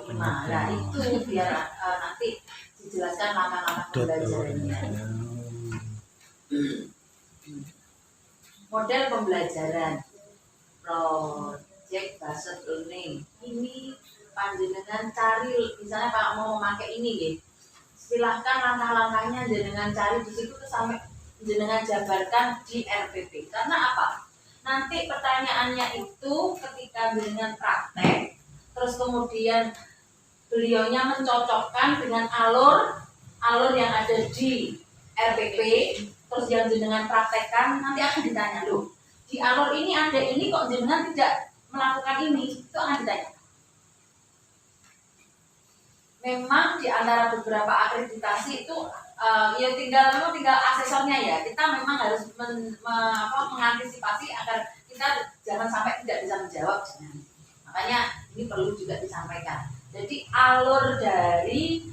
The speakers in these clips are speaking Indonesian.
Nah, itu biar nanti dijelaskan langkah-langkah pembelajarannya. Model pembelajaran project based learning ini panjenengan cari, misalnya kalau mau memakai ini gitu, silahkan langkah-langkahnya jenengan cari di situ tuh sampai jenengan jabarkan di RPP. Karena apa? Nanti pertanyaannya itu ketika jenengan praktek, terus kemudian beliaunya mencocokkan dengan alur yang ada di RPP, terus yang jenengan praktekkan, nanti akan ditanya, loh di alur ini ada ini kok jenengan tidak melakukan ini, itu akan ditanya. Memang di antara beberapa akreditasi itu ya tinggal asesornya ya. Kita memang harus mengantisipasi agar kita jangan sampai tidak bisa menjawab. Makanya ini perlu juga disampaikan. Jadi alur dari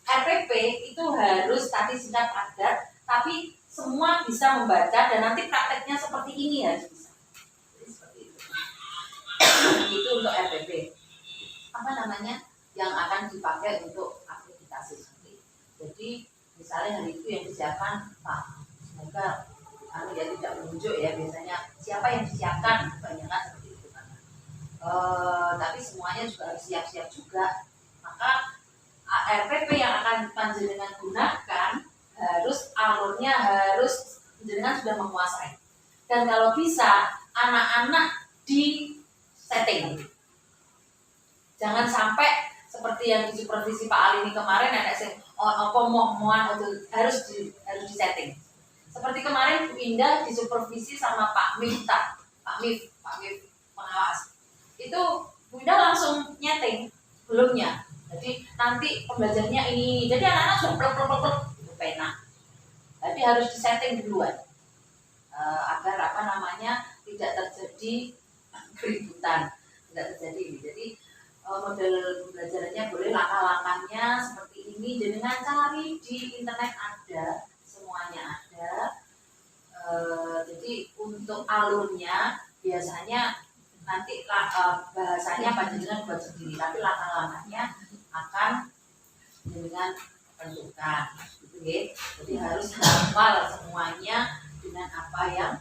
RPP itu harus tadi singkat padat, tapi semua bisa membaca dan nanti prakteknya seperti ini harus bisa. Jadi seperti itu. Itu untuk RPP. Yang akan dipakai untuk akreditasi sendiri. Jadi misalnya hari itu yang disiapkan Pak, semoga ya tidak menunjuk ya, biasanya siapa yang disiapkan banyak kan seperti itu kan. Tapi semuanya juga harus siap-siap juga. Maka RPP yang akan panjenengan gunakan harus alurnya harus panjenengan sudah menguasai. Dan kalau bisa anak-anak di setting. Jangan sampai seperti yang di supervisi Pak Ali ini kemarin ada harus di setting. Seperti kemarin Bu Indah di supervisi sama Pak Mif pengawas. Itu Bu Indah langsung nyeting sebelumnya. Jadi nanti pembelajarannya ini. Jadi anak-anak sudah plek itu pena. Jadi harus di setting duluan. Agar tidak terjadi keributan, tidak terjadi ini. Jadi model pembelajarannya boleh langkah-langkahnya seperti ini, jenengan cari di internet ada, semuanya ada. Jadi untuk alurnya biasanya nanti bahasanya panjenengan buat sendiri, tapi langkah-langkahnya akan jenengan tentukan, gitu ya. Jadi harus hafal semuanya dengan apa yang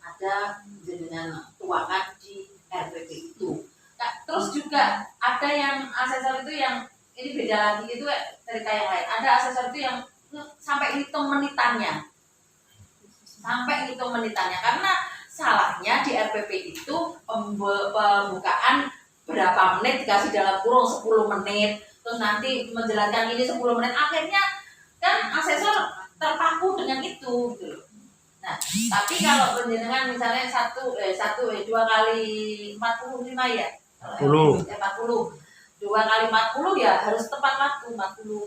ada jenengan tuangkan di RPP itu. Nah, terus juga ada yang asesor itu yang ini beda lagi, itu cerita yang lain. Ada asesor itu yang sampai hitung menitannya. Karena salahnya di RPP itu pembukaan berapa menit dikasih dalam kurung 10 menit. Terus nanti menjelaskan ini 10 menit. Akhirnya kan asesor terpaku dengan itu gitu loh. Nah, tapi kalau penjenengan misalnya 2 kali 45 ya. 40. 2 kali 40 ya harus tepat waktu 40.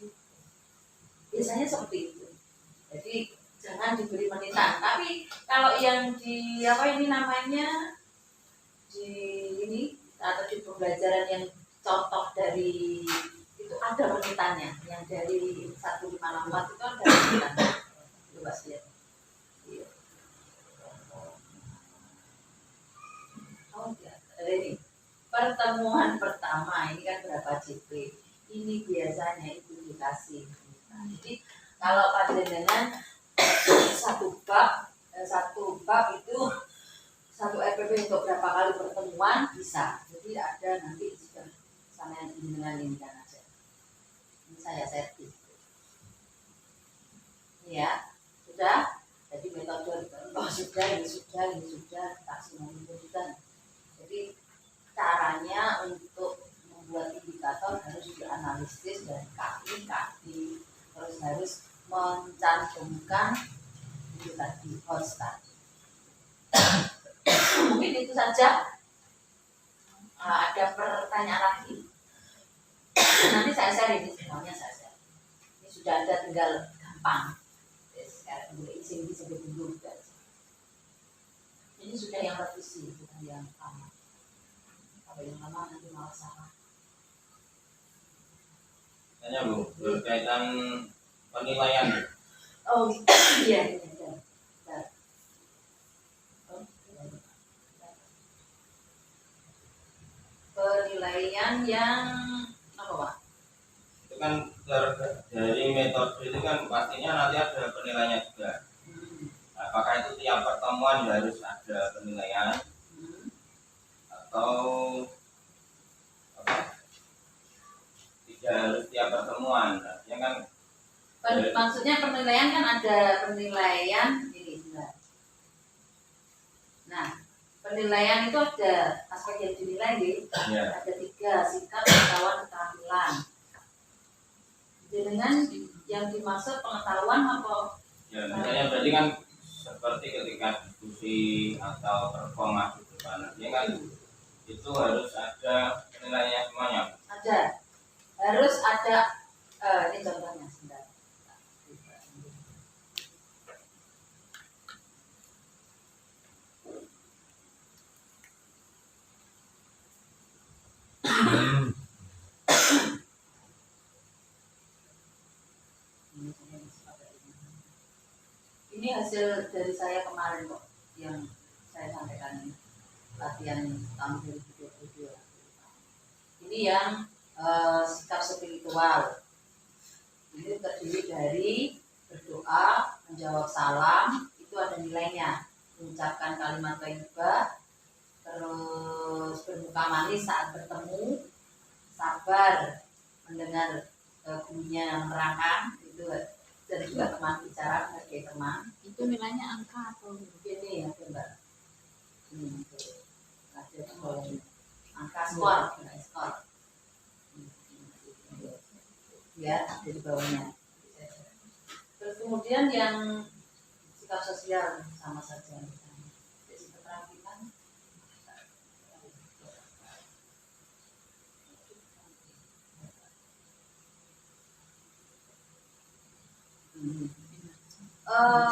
Biasanya seperti itu. Jadi jangan diberi menitan. Tapi kalau yang di atau di pembelajaran yang contoh dari itu ada menitannya. Yang dari 154 itu ada menitannya. Coba lihat. Ini pertemuan pertama ini kan berapa JP? Ini biasanya itu dikasih. Jadi kalau panjenengan satu bab itu satu RPP untuk berapa kali pertemuan bisa. Jadi ada nanti sudah sama yang dengan ini kan aja. Ini saya setting. Ya, sudah. Jadi metode ini sudah taksonomi kebutuhan. Jadi caranya untuk membuat indikator harus dianalisis dari kaki, terus harus mencantumkan itu tadi host tadi. Mungkin itu saja. Ada pertanyaan lagi? Nanti saya share ini semuanya saya. Ini sudah ada, tinggal gampang. Sekarang boleh izin disebut dulu. Ini sudah yang revisi, bukan yang lama. Kalau yang lama nanti malah salah. Tanya Bu, berkaitan penilaian. Oh iya. penilaian yang apa Pak? Itu kan dari metode itu kan pastinya nanti ada penilaiannya juga. Apakah itu tiap pertemuan harus ada penilaian atau apa? Tidak harus tiap pertemuan. Artinya kan Maksudnya penilaian kan ada penilaian ini sebentar. Nah, penilaian itu ada aspek yang dinilai nih. ya. Ada 3, sikap, pengetahuan, keterampilan. Dengan yang dimaksud pengetahuan apa? Ya, misalnya berarti kan seperti ketika diskusi atau performa gitu kan. Artinya kan itu harus ada penilaiannya semuanya. Ada. Harus ada ini contohnya sebentar. Ini hasil dari saya kemarin kok yang saya sampaikan ini latihan tahun 2022. Ini yang sikap spiritual. Ini terdiri dari berdoa, menjawab salam, itu ada nilainya. Mengucapkan kalimat thayyibah, terus bermuka manis saat bertemu, sabar mendengar bunyinya menerangkan, itu dan juga teman bicara sebagai teman. Itu nilainya angka atau Ini ya Mbak. Angka skor, skor. Ya, ada di bawahnya. Terus kemudian yang sikap sosial sama saja. Jadi keterampilan.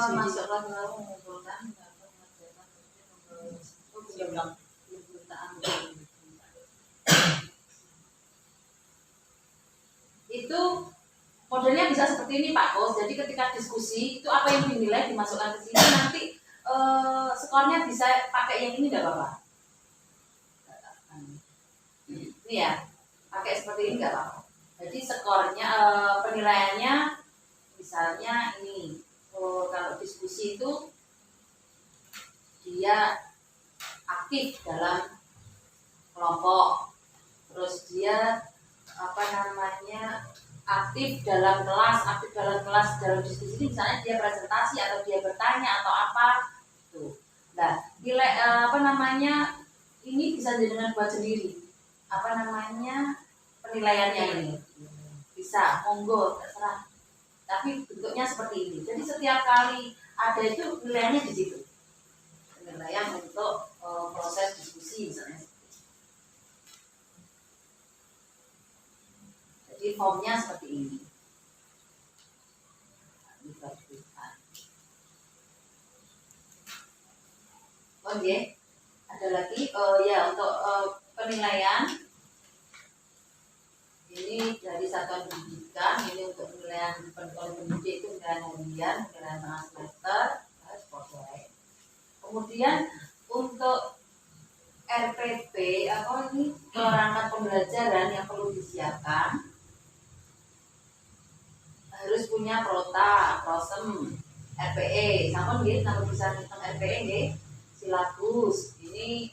Masuklah ke dalam mengumpulkan itu modelnya bisa seperti ini Pak Kos. Jadi ketika diskusi itu apa yang dinilai dimasukkan ke sini, nanti skornya bisa pakai yang ini nggak apa-apa. Ini ya, pakai seperti ini nggak apa-apa. Jadi skornya penilaiannya misalnya ini kalau diskusi itu dia aktif dalam kelompok, terus dia aktif dalam kelas dalam diskusi ini, misalnya dia presentasi atau dia bertanya atau apa tuh. Nah, nilai ini bisa dengan buat sendiri penilaiannya ini bisa monggo terserah, tapi bentuknya seperti ini. Jadi setiap kali ada itu nilainya di situ, penilaian untuk proses diskusi misalnya. Jadi formnya seperti ini. Oh iya, ada lagi ya untuk penilaian ini dari satuan pendidikan. Ini untuk penilaian pendidik itu penilaian harian, penilaian tengah semester, kemudian untuk RPP ini perangkat pembelajaran yang perlu disiapkan harus punya prota, prosem, RPE, sama nggih, kalau bisa tentang RPE nggih, silabus. Ini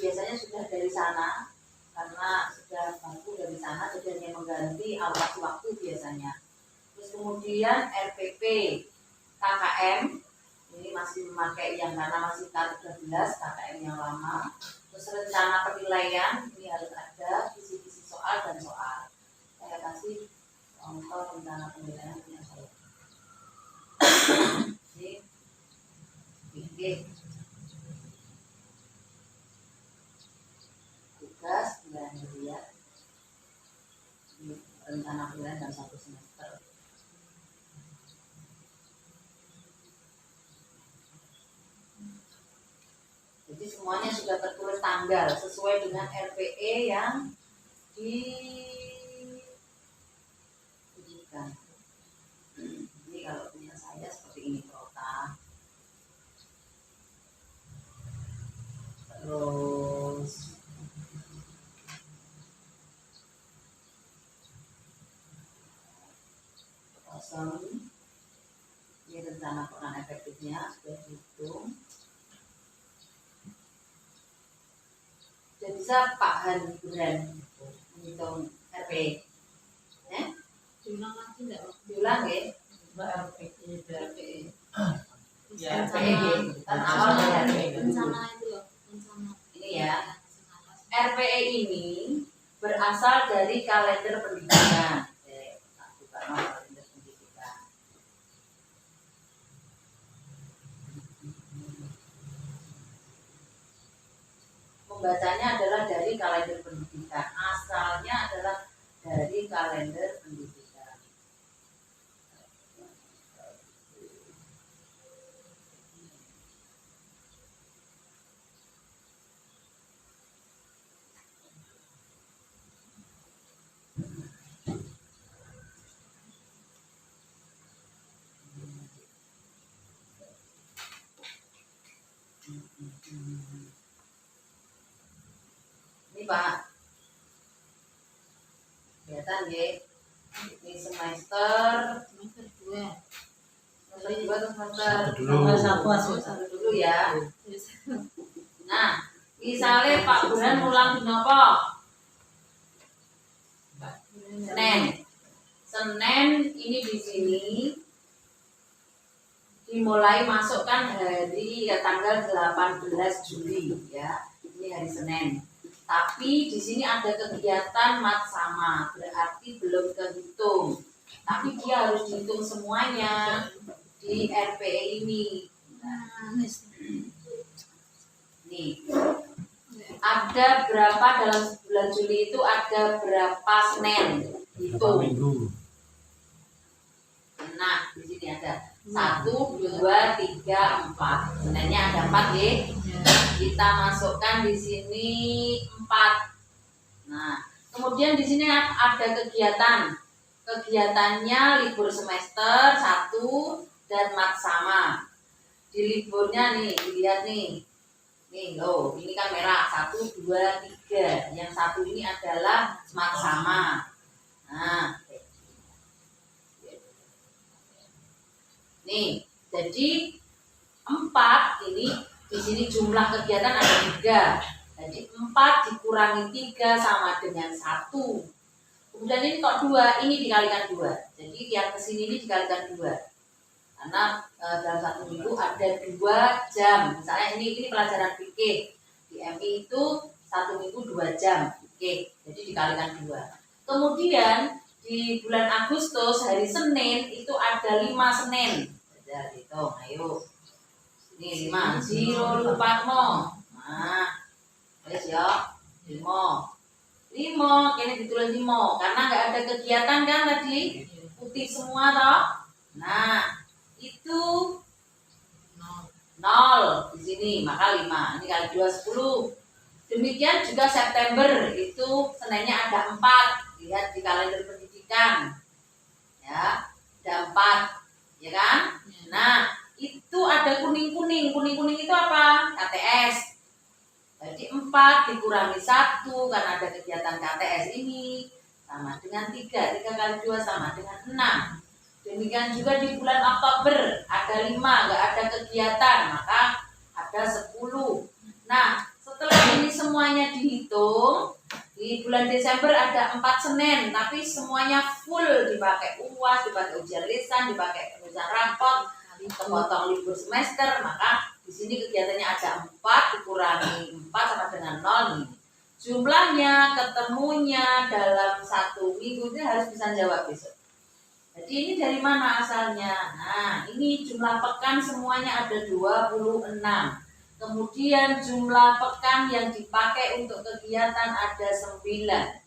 biasanya sudah dari sana karena sudah mampu dari sana, jadi hanya mengganti alokasi waktu biasanya. Terus kemudian RPP, KKM, ini masih memakai yang karena masih K13, KKM yang lama. Terus rencana penilaian ini harus ada visi-visi soal dan soal. Saya kasih contoh rencana penilaian punya saya. Ini tugas penilaian harian, rencana penilaian dalam 1 semester. Jadi semuanya sudah tertulis tanggal sesuai dengan RPE yang diberikan. Ini kalau punya saya seperti ini prota. Terus Horizon. Ini rencana peran efektifnya sudah dihitung. Sudah bisa Pak Handran menghitung RP. Diulang lagi enggak? Diulang ya. Ya, RPE kan awal dari RPE. Rencana itu loh, rencana. Ini ya. RPE ini berasal dari kalender pendidikan. Bukan kalender pendidikan. Membacanya adalah dari kalender pendidikan. Asalnya adalah dari kalender pendidikan. Ini Pak, kelihatan ya. Ini semester Semester 2. semester 2 atau semester Satu dulu. dulu ya. Nah, misalnya Pak Burhan ulang di nopo? Senin. Senin ini di sini dimulai masukkan hari tanggal 18 Juli ya. Ini hari Senin. Tapi di sini ada kegiatan mat sama, berarti belum kehitung. Tapi dia harus dihitung semuanya di RPE ini. Nah, nih. Ada berapa dalam bulan Juli itu ada berapa Senin? Hitung. Nah, di sini ada 1, 2, 3, 4. Seninnya ada 4 ya. Kita masukkan di sini 4. Nah, kemudian di sini ada kegiatan. Kegiatannya libur semester 1 dan mat sama. Di liburnya nih, dilihat nih. Nih loh, ini kan merah 1, 2, 3. Yang satu ini adalah mat sama. Nah, nih, jadi 4 ini di sini jumlah kegiatan ada 3. Jadi 4 dikurangi 3 sama dengan 1. Kemudian ini kok 2, ini dikalikan 2. Jadi yang kesini ini dikalikan 2. Karena dalam satu minggu ada 2 jam. Misalnya ini pelajaran fikih. Di MI itu 1 minggu 2 jam. Oke, jadi dikalikan 2. Kemudian di bulan Agustus hari Senin itu ada 5 Senin. Sudah hitung, ayo. Ini 5, zero lupatmo. Nah, wes ya, 5. 5, ini ditulis 5 karena nggak ada kegiatan kan tadi, putih semua toh. Nah, itu 0 di sini, maka 5. Ini kali 2, 10. Demikian juga September itu Seninnya ada 4. Lihat di kalender pendidikan. Ya, ada 4. Ya kan? Nah, itu ada kuning-kuning. Kuning-kuning itu apa? KTS. Jadi 4 dikurangi 1 karena ada kegiatan KTS ini sama dengan 3. 3 kali 2 sama dengan 6. Demikian juga di bulan Oktober ada 5, nggak ada kegiatan, maka ada 10. Nah, setelah ini semuanya dihitung, di bulan Desember ada 4 Senin, tapi semuanya full dipakai UAS, dipakai ujian lisan, dipakai penulisan rapot, kepotong libur semester, maka di sini kegiatannya ada 4 dikurangi 4 sama dengan 0 nih. Jumlahnya ketemunya dalam 1 minggu ini harus bisa jawab besok. Jadi ini dari mana asalnya? Nah, ini jumlah pekan semuanya ada 26. Kemudian jumlah pekan yang dipakai untuk kegiatan ada 9.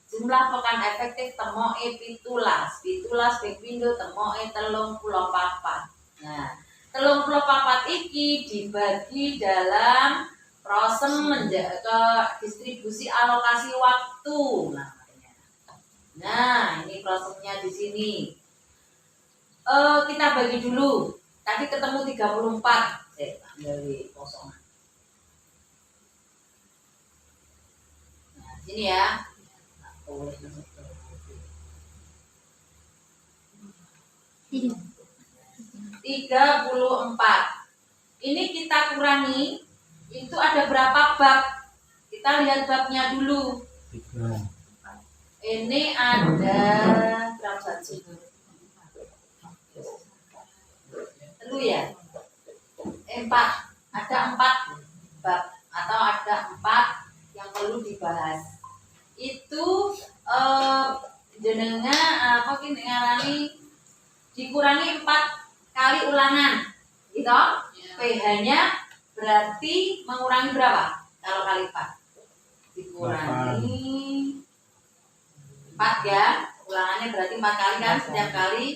Jumlah pekan efektif temoe 17. 17 ping pindho temoe 34. Nah, 34 iki dibagi dalam prosem ke distribusi alokasi waktu namanya. Nah, ini prosemnya di sini. Kita bagi dulu. Tadi ketemu 34. Saya ambil kosongan. Nah, sini ya. Tulis. Iya. 34. Ini kita kurangi, itu ada berapa bab? Kita lihat babnya dulu. 3. Ini ada berapa sih? Dulu ya? 4. Ada 4 bab atau ada 4 yang perlu dibahas. Itu jenengan apa kini ngarani dikurangi 4 kali ulangan, gitu? PH-nya berarti mengurangi berapa? Kalau kali 4 dikurangi 4 ya, ulangannya berarti 4 kali kan, setiap kali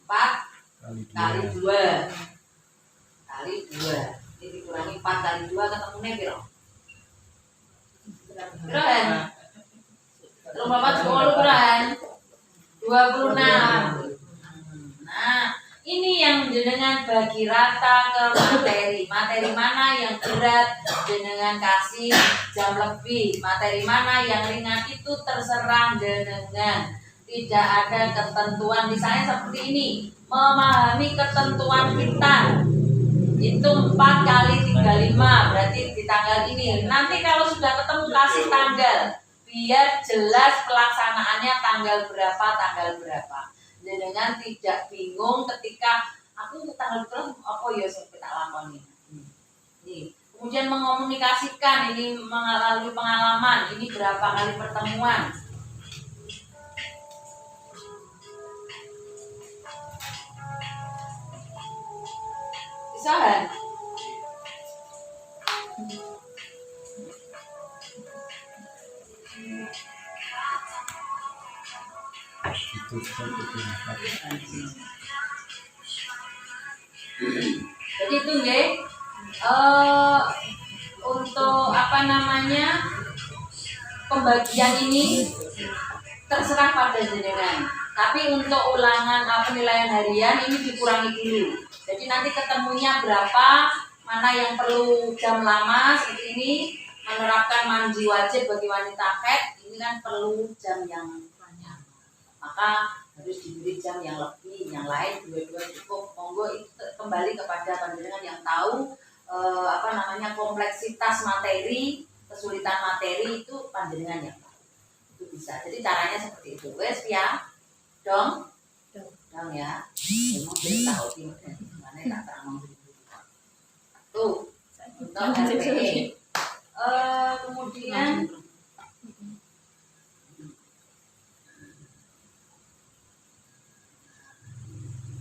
4 kali 2 kali 2. Ini dikurangi 4 kali 2 ketemunya piro? Piro kan? Terus bapak 10 kan? 26. Nah, ini yang jenengan bagi rata ke materi. Materi mana yang berat jenengan kasih jam lebih. Materi mana yang ringan itu terserah jenengan. Tidak ada ketentuan. Misalnya seperti ini, memahami ketentuan kita. Itu 4 kali 35 berarti di tanggal ini. Nanti kalau sudah ketemu kasih tanggal, biar jelas pelaksanaannya tanggal berapa. Dengan tidak bingung ketika aku tanggal berapa apa ya sing tak lakoni. Nih, kemudian mengomunikasikan ini melalui pengalaman, ini berapa kali pertemuan. Bisa kan? Jadi itu nggih untuk apa namanya pembagian ini terserah pada jenengan. Tapi untuk ulangan penilaian harian ini dikurangi dulu. Jadi nanti ketemunya berapa, mana yang perlu jam lama seperti ini, menerapkan mandi wajib bagi wanita haid ini kan perlu jam yang banyak. Maka harus diberi jam yang lebih, yang lain dua-dua cukup. Monggo itu kembali kepada panjenengan yang tahu apa namanya kompleksitas materi, kesulitan materi itu panjenengan yang tahu. Itu bisa. Jadi caranya seperti itu. Wes ya, dong ya. Memang kita tahu gimana tak terang tuh untuk RPE. Kemudian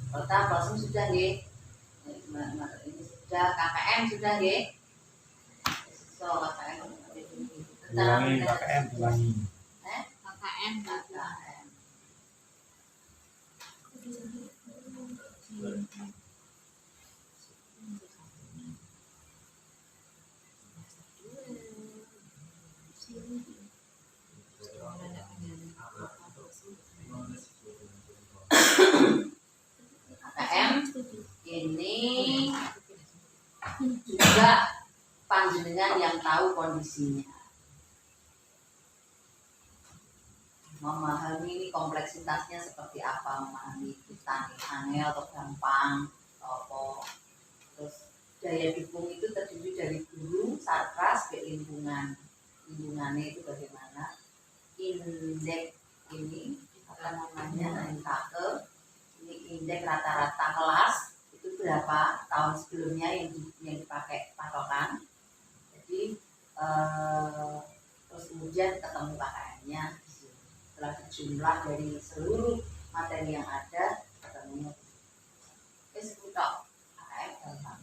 kota Pasung sudah nggih. Ini sudah KKM sudah nggih. So KKM Ulangi KKM ulangi. KKN. KKM ini juga panjenengan yang tahu kondisinya, memahami ini kompleksitasnya seperti apa, memahami kita angel atau gampang atau terus daya dukung itu terdiri dari guru, satgas, lingkungannya itu bagaimana, indeks ini apa namanya NKE, ini indeks rata-rata kelas itu berapa tahun sebelumnya yang dipakai patokan. Jadi terus kemudian ketemu KKN-nya setelah dijumlah dari seluruh materi yang ada ketemu seputar KKN gampang.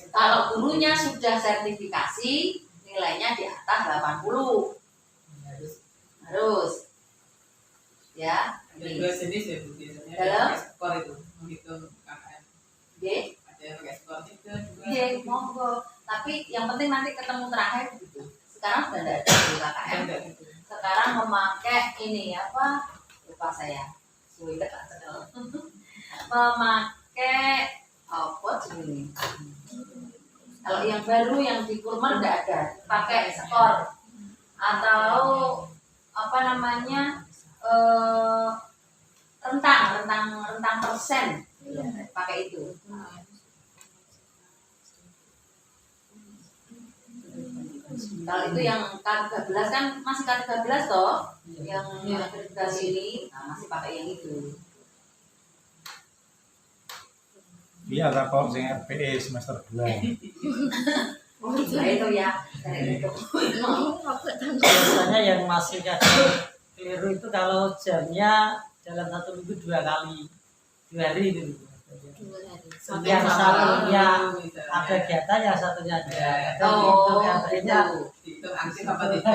Kalau gurunya sudah sertifikasi nilainya di atas 80 harus ya. Ada dua jenis ya Bu, biasanya Dalam? pakai skor itu menghitung KKN. Oke. Ada yang pakai skor juga. Iya, monggo. Tapi yang penting nanti ketemu terakhir gitu. Sekarang sudah ada di KKN. Ada gitu. Sekarang memakai ini apa? Lupa saya. Sulit memakai apa ini? Kalau yang baru yang di Kurman tidak ada. Pakai skor atau apa namanya? rentang persen pakai itu. Kalau itu yang K13 kan masih K13 toh, yang akreditasi ini masih pakai yang itu. Iya, tak kok sing RPE semester 2. Oh iya itu ya, kayak gitu. Biasanya yang masih kadang keliru itu kalau jamnya dalam 1 minggu 2 kali, 2 hari itu. 2 hari. Yang satunya ada kegiatan, yang satunya ada. Oh, RPE-nya Itu aktif apa tidak?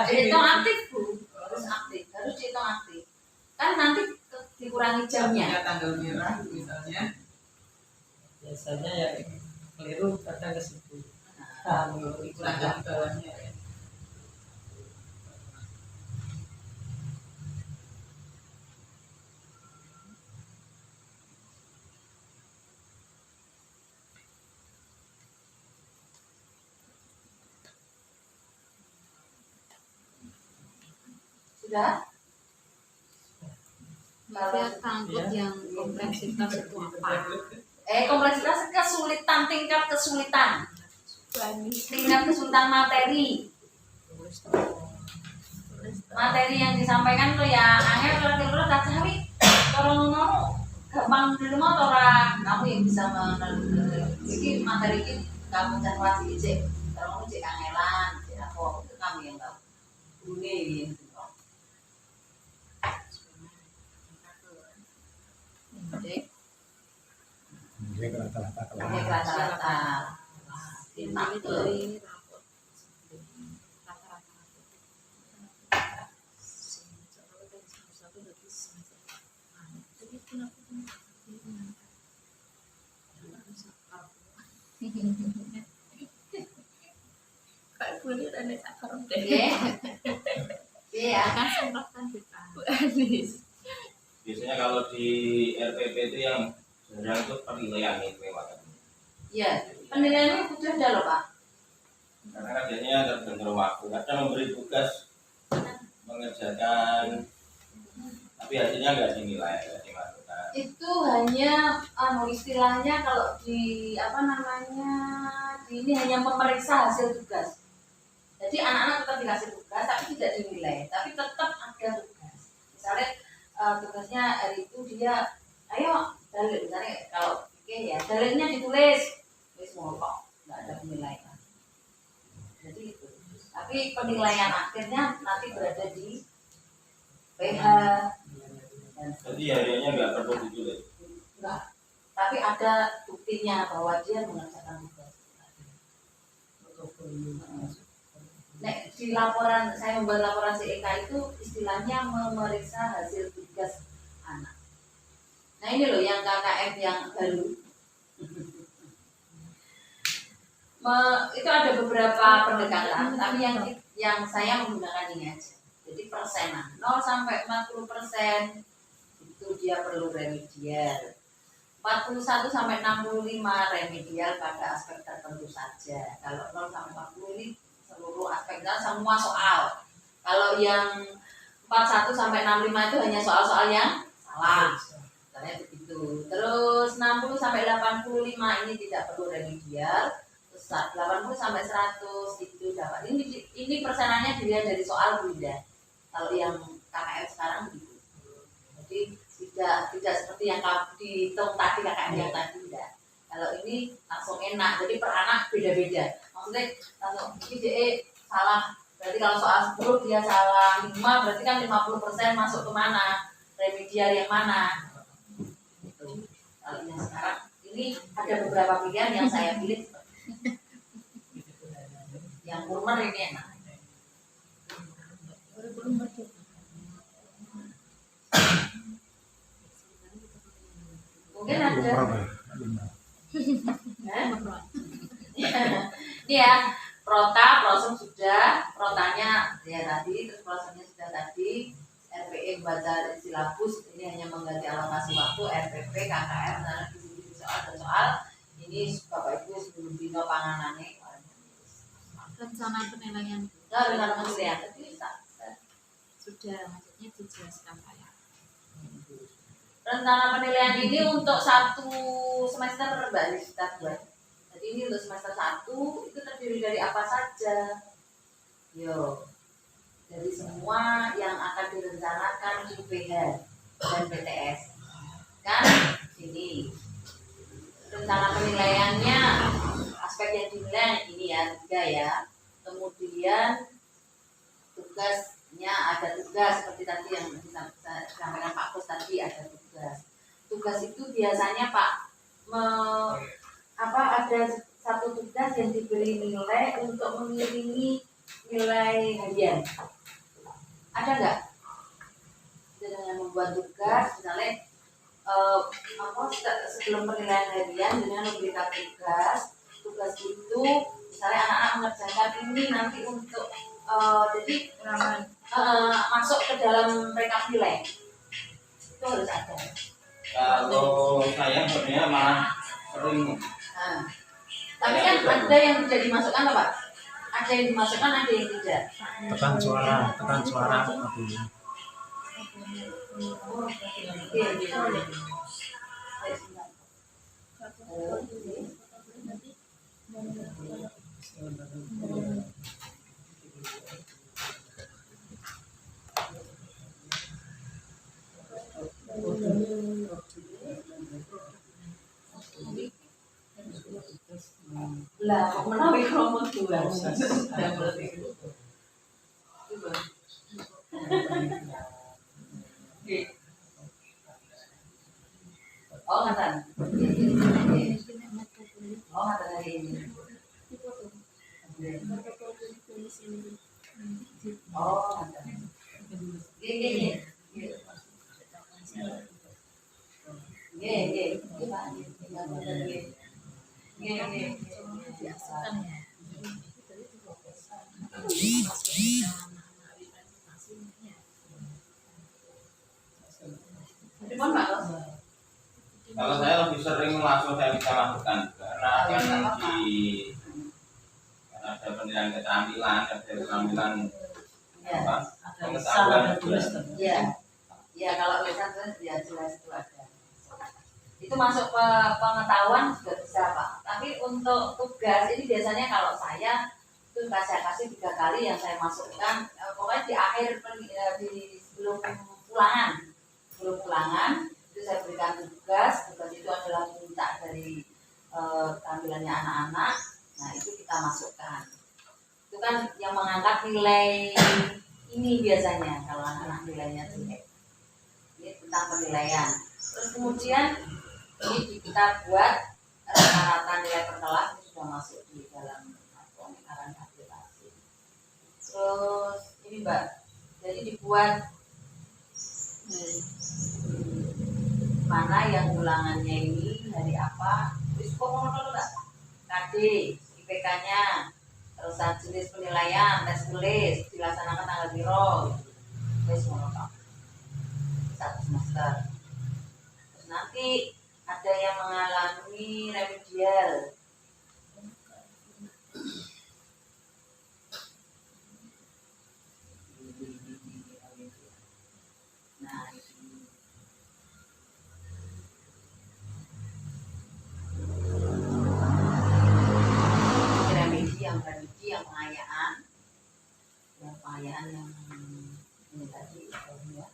dihitung aktif Bu, harus dihitung aktif. Kan nanti dikurangi jamnya. Punya tanggal merah misalnya. biasanya yang keliru kadang ke situ. Dikurangkan di bawahnya ya. Sudah? Saya takut yang kompleksitas itu apa? Kompleksitas kesulitan, tingkat kesulitan materi. Materi yang disampaikan tuh ya angel kira-kira tak cari. Kalau mau gampang di rumah orang kamu yang bisa jadi materi ini kamu cari cek. Kalau mau cek angelan, cek apa itu kamu yang tahu. Bunyi gitu. Ini rata-rata Pakai kelas. rata-rata. Ini dari rapor. Rata-rata. Jadi kenapa? Kayak kulit aneh akar deh. Iya. Kan sempat kan kita. Biasanya kalau di RPP itu yang jarang itu penilaian itu lewat. Iya. Penilaiannya sudah ada loh Pak. Karena kan biasanya tergantung waktu. Kadang memberi tugas mengerjakan, tapi hasilnya nggak dinilai, nggak dimasukkan. Itu hanya istilahnya kalau di ini hanya memeriksa hasil tugas. Jadi anak-anak tetap dikasih tugas tapi tidak dinilai, tapi tetap ada tugas. Misalnya tugasnya hari itu dia ayo dalil, misalnya kalau ya dalilnya ditulis, wis ngomong, nggak ada penilaian. Jadi itu. Tapi penilaian akhirnya nanti berada di PH. Jadi hariannya nggak perlu ditulis. Enggak. Tapi ada buktinya bahwa dia mengerjakan tugas. Nek di laporan saya membuat laporan CEK itu istilahnya memeriksa hasil tugas anak. Nah ini loh yang KKM yang baru. Itu ada beberapa pendekatan, tapi yang saya menggunakan ini aja. Jadi persenan 0 sampai 40% itu dia perlu remedial. 41 sampai 65 remedial pada aspek tertentu saja. Kalau 0 sampai 40 ini seluruh aspeknya semua soal. Kalau yang 41 sampai 65 itu hanya soal-soal yang salah. Misalnya begitu. Terus 60 sampai 85 ini tidak perlu remedial. Terus 80 sampai 100 itu dapat. Ini persenannya dilihat dari soal beda. Kalau yang KKM sekarang begitu. Jadi tidak seperti yang dihitung tadi KKM yang tadi tidak. Kalau ini langsung enak. Jadi per anak beda-beda. Maksudnya langsung ini DE salah. Berarti kalau soal 10 dia salah 5, berarti kan 50% masuk ke mana? Remedial yang mana? Gitu. Kalau yang sekarang ini ada beberapa pilihan yang saya pilih. Yang kurmer ini enak. Mungkin ada. Ini ya, prota, prosum sudah, protanya ya tadi, terus prosumnya sudah tadi, RPE baca silabus, ini hanya mengganti alokasi waktu, RPP, KKM, dan kisi-kisi soal dan soal, ini Bapak Ibu sebelum dino panganannya. Rencana penilaian Nah, dengan kementerian, tapi sudah maksudnya dijelaskan saya. rencana penilaian ini untuk 1 semester Mbak Rizka buat. Jadi ini untuk semester 1 itu terdiri dari apa saja? Yo, dari semua yang akan direncanakan UPH dan PTS. Kan sini rencana penilaiannya, aspek yang dinilai ini ya 3 ya. Kemudian tugasnya ada tugas seperti tadi yang disampaikan Pak Kus tadi, ada tugas. Tugas itu biasanya Pak ada satu tugas yang diberi nilai untuk mengiringi nilai harian. Ada nggak? Dengan membuat tugas, misalnya sebelum penilaian harian dengan memberikan tugas itu misalnya anak-anak mengerjakan ini nanti untuk jadi masuk ke dalam rekap nilai itu harus ada. Kalau saya sebenarnya malah sering. Tapi kan ada yang tidak dimasukkan apa Pak? Ada yang dimasukkan, ada yang tidak. Tekan suara aku. Lah, kok menawi kromo dua. Oh, ngatan. Oh, ngatan hari ini. Oh, ngatan. Gini. Kalau saya lebih sering langsung saya bisa masukkan karena ada penilaian keterampilan, ada keterampilan pengetahuan juga. Ya kalau tulisan ya jelas itu ada. Itu masuk ke pengetahuan juga bisa Pak. Tapi untuk tugas ini biasanya kalau saya itu saya kasih 3 kali yang saya masukkan. Pokoknya di akhir sebelum pulangan itu saya berikan tugas itu adalah puncak dari tampilannya anak-anak. Nah itu kita masukkan. Itu kan yang mengangkat nilai ini biasanya kalau anak-anak nilainya jelek. Ini tentang penilaian. Terus kemudian ini kita buat rata-rata nilai per kelas itu sudah masuk di dalam pemekaran aplikasi. Terus ini Mbak, jadi dibuat mana yang ulangannya ini hari apa, terus komodo Mbak, KD, IPK-nya, terus jenis penilaian, tes tulis dilaksanakan tanggal biro, terus monoton 1 semester. Terus nanti ada yang mengalami remedial. Nah, remedi yang pengayaan yang ini tadi ya.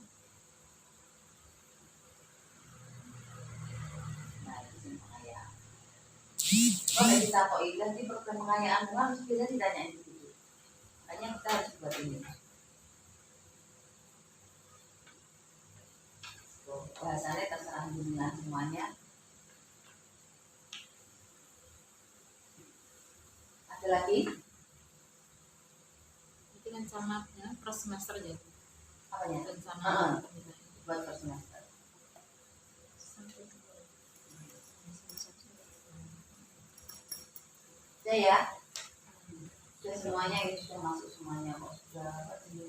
Kalau kita kok ilah di program pengayaan bunga harus bisa ditanyain dulu. Makanya kita harus buat ini. Bahasanya terserah dengan semuanya. Ada lagi? Itu kan samanya per semester ya. Apanya? Rencana Buat per semester. Sudah ya? Sudah semuanya ini sudah masuk semuanya kok. Sudah ini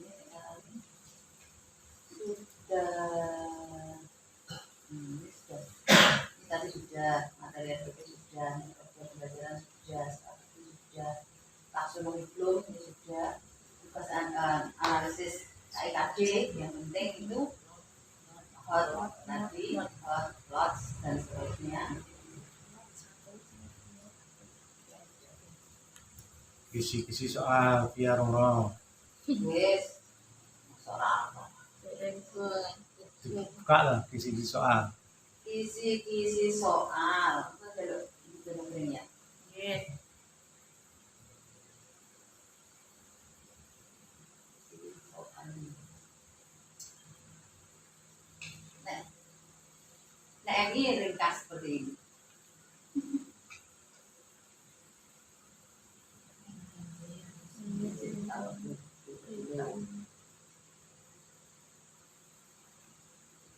tadi sudah materi RPP sudah, pembelajaran sudah, strategi sudah, taksonomi belum, ini sudah, tugas analisis KIKD yang penting itu hot nanti kisi-kisi soal via Roro. Wes, soal apa? Buka lah kisi-kisi soal. Kisi-kisi soal. Itu jalur ya. Nah, ini ringkas seperti ini.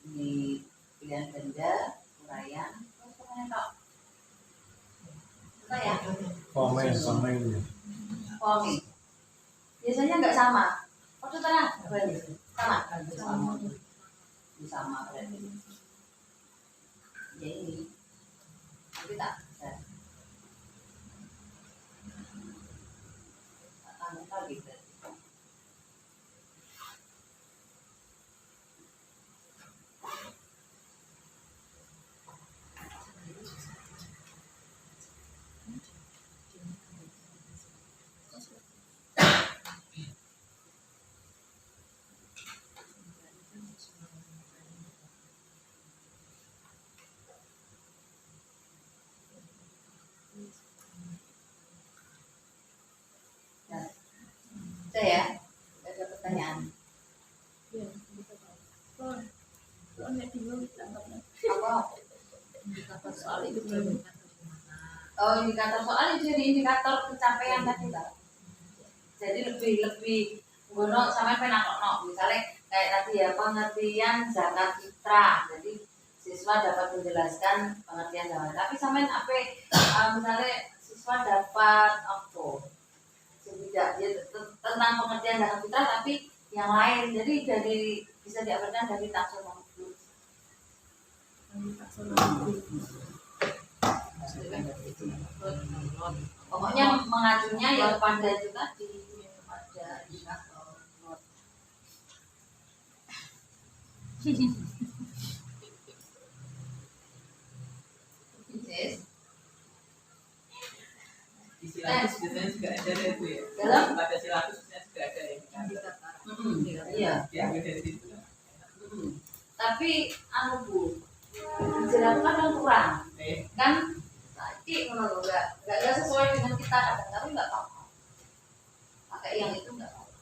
Ini pilihan ganda, uraian, terus pokoknya kok. Apa ya? Komen. Pomi. Biasanya nggak sama. Waktu terang, sama. Sama berarti. Ya ini. Tapi tak. Tak gitu. Itu ya, ada pertanyaan. Apa? Indikator soal itu indikator gimana? Oh, indikator soal itu jadi indikator pencapaian tadi lah. Jadi lebih ngono sampai penakokno. Misalnya kayak tadi ya pengertian zakat fitrah. Jadi siswa dapat menjelaskan pengertian zakat. Tapi sampai misalnya siswa dapat apa? Tidak ya, tentang pengertian zakat fitrah tapi yang lain. Jadi bisa diabarkan dari taksonomi. Pokoknya mengacunya ya kepada itu tadi, kepada indikator. Di Silatus biasanya juga ada ya Bu ya. Dalam? Pada Silatus biasanya juga ada ya. Iya. Diambil dari situ. Tapi Bu, dijelaskan kan kurang. Kan tadi menurut nggak sesuai dengan kita kadang tapi nggak apa-apa. Pakai yang itu nggak apa-apa.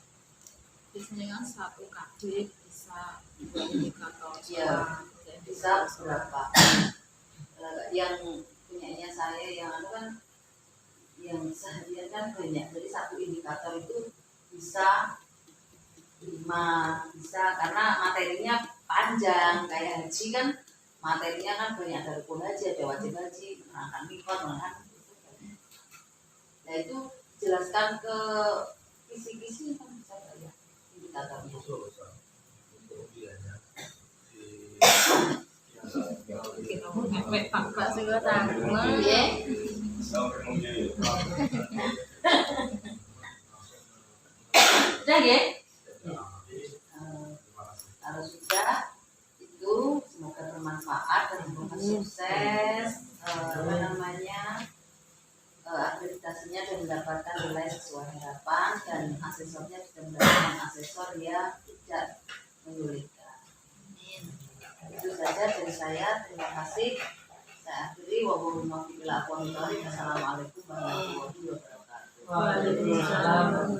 Biasanya kan satu kredit bisa dua indikator Iya. soal. Bisa berapa? Yang punyanya saya yang kan yang seharian kan banyak. Jadi satu indikator itu bisa 5, bisa karena materinya panjang. Kayak haji kan materinya kan banyak, dari rukun haji, ada wajib haji, menerangkan mikot, menerangkan nah itu jelaskan ke kisi-kisi kan bisa ya indikatornya. Pak Sekretari. Iya. Sudah ya? Kalau sudah itu semoga bermanfaat dan semoga sukses akreditasinya sudah mendapatkan nilai sesuai harapan dan asesornya sudah mendapatkan asesor yang tidak menyulitkan. Itu saja dari saya. Terima kasih. Saya akhiri. Wassalamualaikum warahmatullahi wabarakatuh. Waalaikumsalam.